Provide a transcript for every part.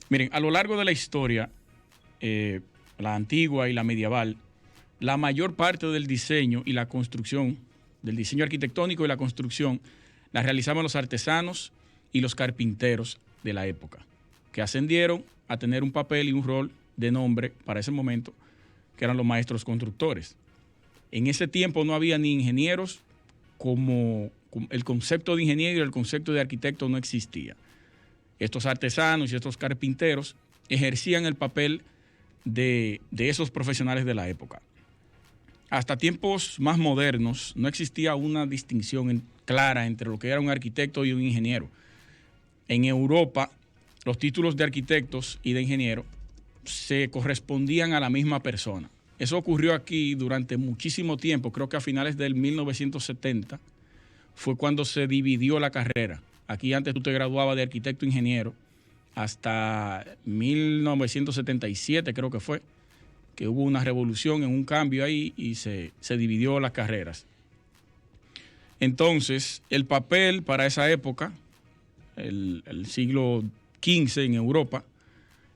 Miren, a lo largo de la historia, la antigua y la medieval, la mayor parte del diseño y la construcción, del diseño arquitectónico y la construcción, la realizaban los artesanos y los carpinteros de la época, que ascendieron a tener un papel y un rol de nombre para ese momento, que eran los maestros constructores. En ese tiempo no había ni ingenieros, como el concepto de ingeniero y el concepto de arquitecto no existía. Estos artesanos y estos carpinteros ejercían el papel de esos profesionales de la época. Hasta tiempos más modernos no existía una distinción clara entre lo que era un arquitecto y un ingeniero. En Europa, los títulos de arquitectos y de ingeniero se correspondían a la misma persona. Eso ocurrió aquí durante muchísimo tiempo, creo que a finales del 1970 fue cuando se dividió la carrera. Aquí antes tú te graduabas de arquitecto e ingeniero hasta 1977 creo que fue, que hubo una revolución en un cambio ahí y se dividió las carreras. Entonces, el papel para esa época, el siglo XV en Europa,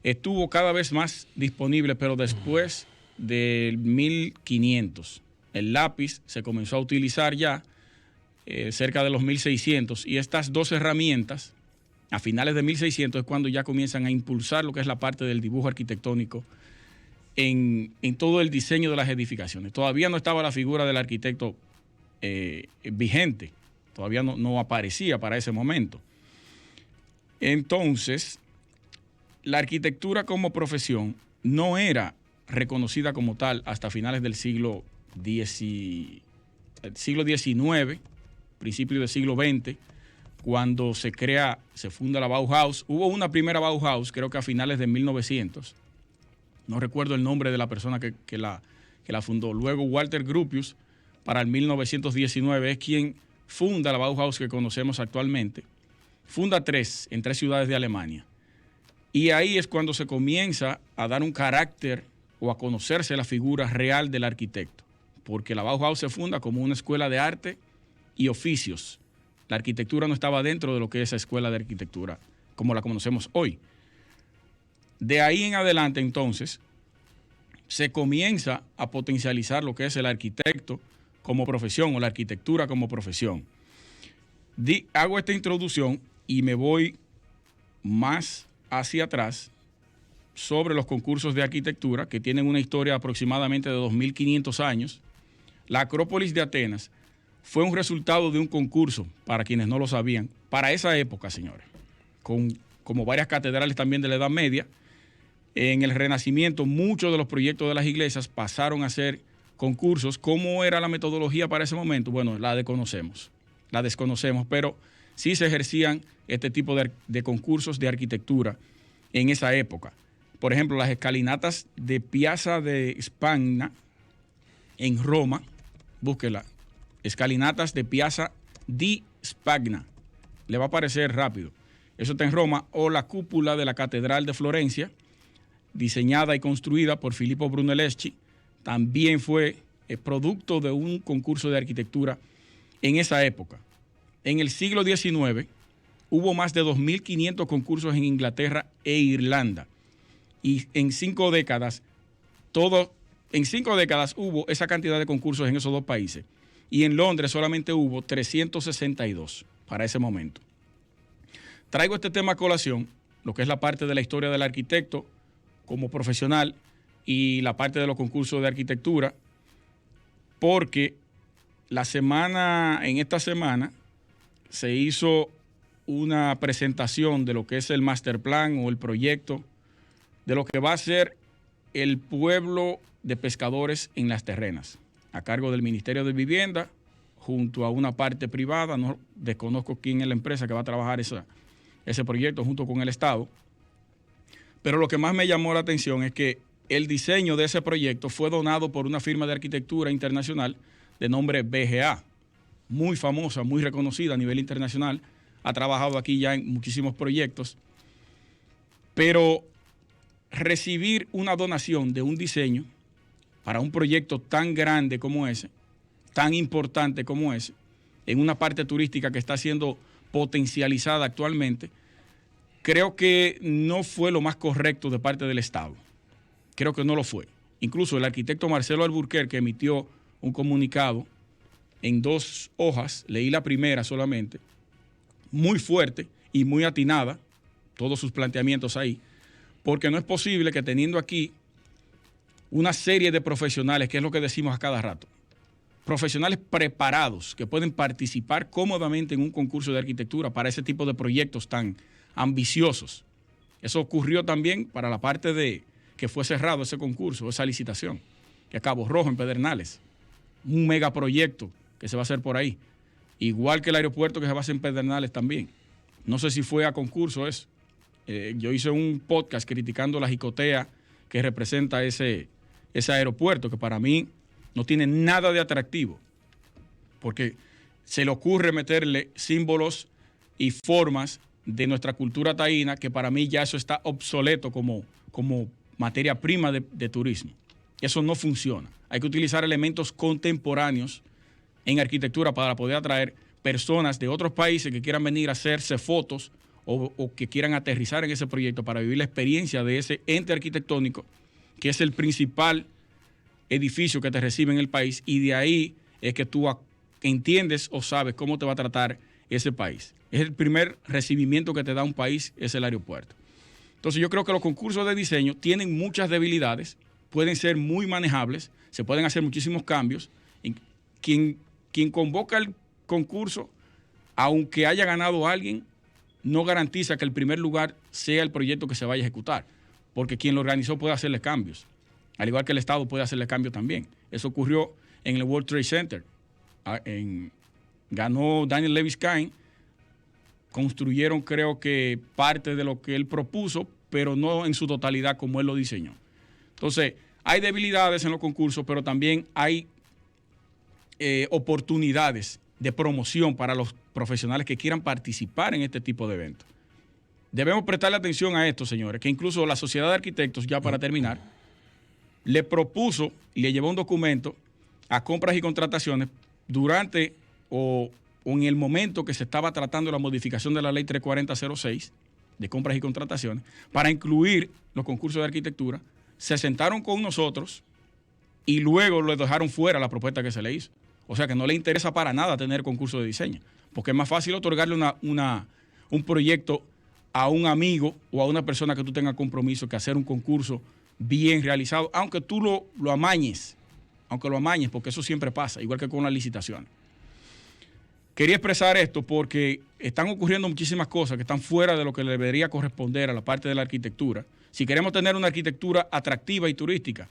estuvo cada vez más disponible, pero después del 1500. El lápiz se comenzó a utilizar ya cerca de los 1600 y estas dos herramientas, a finales de 1600, es cuando ya comienzan a impulsar lo que es la parte del dibujo arquitectónico en todo el diseño de las edificaciones. Todavía no estaba la figura del arquitecto vigente, todavía no aparecía para ese momento. Entonces, la arquitectura como profesión no era reconocida como tal hasta finales del siglo XIX, principios del siglo XX, cuando se funda la Bauhaus. Hubo una primera Bauhaus, creo que a finales de 1900. No recuerdo el nombre de la persona que la fundó. Luego Walter Gropius, para el 1919, es quien funda la Bauhaus que conocemos actualmente. Funda en tres ciudades de Alemania. Y ahí es cuando se comienza a dar un carácter o a conocerse la figura real del arquitecto. Porque la Bauhaus se funda como una escuela de arte y oficios. La arquitectura no estaba dentro de lo que es esa escuela de arquitectura, como la conocemos hoy. De ahí en adelante, entonces, se comienza a potencializar lo que es el arquitecto como profesión o la arquitectura como profesión. Hago esta introducción y me voy más hacia atrás sobre los concursos de arquitectura que tienen una historia aproximadamente de 2500 años. La Acrópolis de Atenas fue un resultado de un concurso, para quienes no lo sabían, para esa época, señores, como varias catedrales también de la Edad Media. En el Renacimiento, muchos de los proyectos de las iglesias pasaron a ser concursos. ¿Cómo era la metodología para ese momento? Bueno, la desconocemos, pero sí se ejercían este tipo de concursos de arquitectura en esa época. Por ejemplo, las escalinatas de Piazza de Spagna en Roma, búsquela, escalinatas de Piazza di Spagna, le va a aparecer rápido. Eso está en Roma. O la cúpula de la Catedral de Florencia, diseñada y construida por Filippo Brunelleschi, también fue producto de un concurso de arquitectura en esa época. En el siglo XIX hubo más de 2.500 concursos en Inglaterra e Irlanda. Y en 5 décadas hubo esa cantidad de concursos en esos dos países. Y en Londres solamente hubo 362 para ese momento. Traigo este tema a colación, lo que es la parte de la historia del arquitecto como profesional y la parte de los concursos de arquitectura, porque en esta semana se hizo una presentación de lo que es el master plan o el proyecto de lo que va a ser el pueblo de pescadores en Las Terrenas, a cargo del Ministerio de Vivienda, junto a una parte privada. No desconozco quién es la empresa que va a trabajar ese proyecto junto con el Estado. Pero lo que más me llamó la atención es que el diseño de ese proyecto fue donado por una firma de arquitectura internacional de nombre BGA, muy famosa, muy reconocida a nivel internacional. Ha trabajado aquí ya en muchísimos proyectos. Pero recibir una donación de un diseño para un proyecto tan grande como ese, tan importante como ese, en una parte turística que está siendo potencializada actualmente, creo que no fue lo más correcto de parte del Estado. Creo que no lo fue. Incluso el arquitecto Marcelo Alburquerque emitió un comunicado en 2 hojas, leí la primera solamente, muy fuerte y muy atinada, todos sus planteamientos ahí, porque no es posible que teniendo aquí una serie de profesionales, que es lo que decimos a cada rato, profesionales preparados que pueden participar cómodamente en un concurso de arquitectura para ese tipo de proyectos tan ambiciosos. Eso ocurrió también para la parte de que fue cerrado ese concurso, esa licitación, que a Cabo Rojo, en Pedernales, un megaproyecto que se va a hacer por ahí, igual que el aeropuerto que se va a hacer en Pedernales también. No sé si fue a concurso eso. Yo hice un podcast criticando la jicotea que representa ese aeropuerto, que para mí no tiene nada de atractivo, porque se le ocurre meterle símbolos y formas de nuestra cultura taína, que para mí ya eso está obsoleto como materia prima de turismo. Eso no funciona. Hay que utilizar elementos contemporáneos en arquitectura para poder atraer personas de otros países que quieran venir a hacerse fotos o que quieran aterrizar en ese proyecto para vivir la experiencia de ese ente arquitectónico, que es el principal edificio que te recibe en el país, y de ahí es que tú entiendes o sabes cómo te va a tratar ese país. Es el primer recibimiento que te da un país, es el aeropuerto. Entonces yo creo que los concursos de diseño tienen muchas debilidades, pueden ser muy manejables, se pueden hacer muchísimos cambios. Quien convoca el concurso, aunque haya ganado alguien, no garantiza que el primer lugar sea el proyecto que se vaya a ejecutar, porque quien lo organizó puede hacerle cambios, al igual que el Estado puede hacerle cambios también. Eso ocurrió en el World Trade Center. Ganó Daniel Levy-Sky, construyeron creo que parte de lo que él propuso, pero no en su totalidad como él lo diseñó. Entonces, hay debilidades en los concursos, pero también hay oportunidades de promoción para los profesionales que quieran participar en este tipo de eventos. Debemos prestarle atención a esto, señores, que incluso la Sociedad de Arquitectos, ya para terminar, le propuso y le llevó un documento a Compras y Contrataciones durante o en el momento que se estaba tratando la modificación de la Ley 34006 de Compras y Contrataciones, para incluir los concursos de arquitectura. Se sentaron con nosotros y luego le dejaron fuera la propuesta que se le hizo. O sea que no le interesa para nada tener concurso de diseño, porque es más fácil otorgarle un proyecto a un amigo o a una persona que tú tengas compromiso que hacer un concurso bien realizado, aunque tú lo amañes, porque eso siempre pasa, igual que con las licitaciones. Quería expresar esto porque están ocurriendo muchísimas cosas que están fuera de lo que le debería corresponder a la parte de la arquitectura. Si queremos tener una arquitectura atractiva y turística,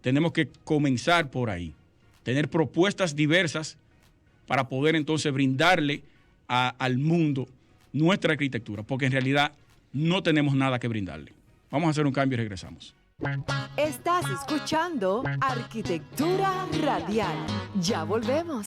tenemos que comenzar por ahí. Tener propuestas diversas para poder entonces brindarle al mundo nuestra arquitectura, porque en realidad no tenemos nada que brindarle. Vamos a hacer un cambio y regresamos. Estás escuchando Arquitectura Radial. Ya volvemos.